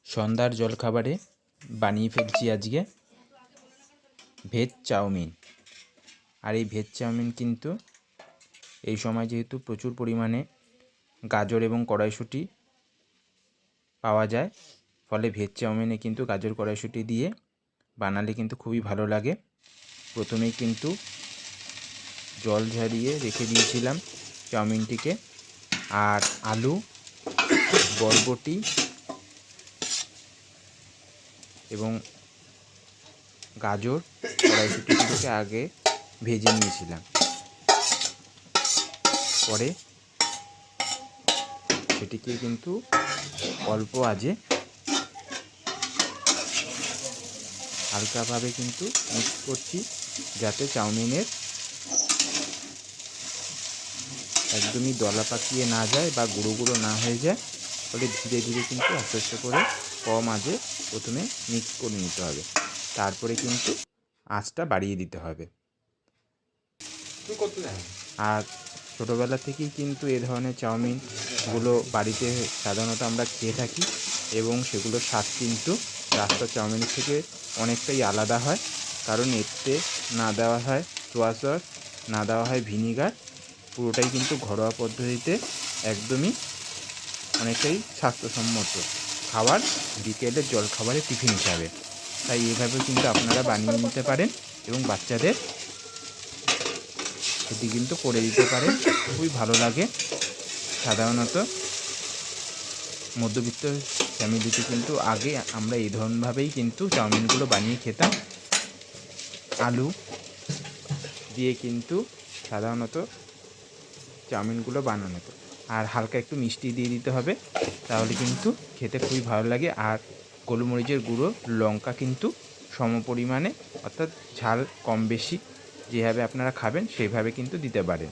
সন্ধ্যার জলখাবারে বানিয়ে ফেলছি আজকে ভেজ চাউমিন। আর এই ভেজ চাউমিন কিন্তু এই সময় যেহেতু প্রচুর পরিমাণে গাজর এবং কড়াইশুঁটি পাওয়া যায়, ফলে ভেজ চাউমিনে কিন্তু গাজর কড়াইশুঁটি দিয়ে বানালে কিন্তু খুবই ভালো লাগে। প্রথমেই কিন্তু জল ঝরিয়ে রেখে দিয়েছিলাম চাউমিনটিকে, আর আলু, বরবটি এবং গাজর কড়াইশুঁটিগুলোকে আগে ভেজে নিয়েছিলাম। পরে সেটিকে কিন্তু অল্প আঁচে হালকাভাবে কিন্তু মিক্স করছি, যাতে চাউমিনের একদমই দলা পাকিয়ে না যায় বা গুঁড়ো গুঁড়ো না হয়ে যায়। ফলে ধীরে ধীরে কিন্তু আস্তে আস্তে করে কম আঁচে প্রথমে মিক্স করে নিতে হবে, তারপরে কিন্তু আঁচটা বাড়িয়ে দিতে হবে। আর ছোটোবেলা থেকেই কিন্তু এ ধরনের চাউমিনগুলো বাড়িতে সাধারণত আমরা খেয়ে থাকি, এবং সেগুলোর স্বাদ কিন্তু রাস্তার চাউমিনের থেকে অনেকটাই আলাদা হয়, কারণ এতে না দেওয়া হয় সোয়া সস, না দেওয়া হয় ভিনিগার। পুরোটাই কিন্তু ঘরোয়া পদ্ধতিতে একদমই অনেকটাই স্বাস্থ্যসম্মত খাবার, বিকেলের জলখাবারে টিফিন হিসাবে। তাই এইভাবে কিন্তু আপনারা বানিয়ে নিতে পারেন এবং বাচ্চাদের এটি কিন্তু করে দিতে পারেন, খুবই ভালো লাগে। সাধারণত মধ্যবিত্ত ফ্যামিলিতে কিন্তু আগে আমরা এই ধরনভাবেই কিন্তু চাউমিনগুলো বানিয়ে খেতাম। আলু দিয়ে কিন্তু সাধারণত চাউমিনগুলো বানানো হতো, আর হালকা একটু মিষ্টি দিয়ে দিতে হবে, তাহলে কিন্তু খেতে খুবই ভালো লাগে। আর গোলমরিচের গুঁড়ো, লঙ্কা কিন্তু সম পরিমাণে, অর্থাৎ ঝাল কম বেশি যেভাবে আপনারা খাবেন সেইভাবে কিন্তু দিতে পারেন।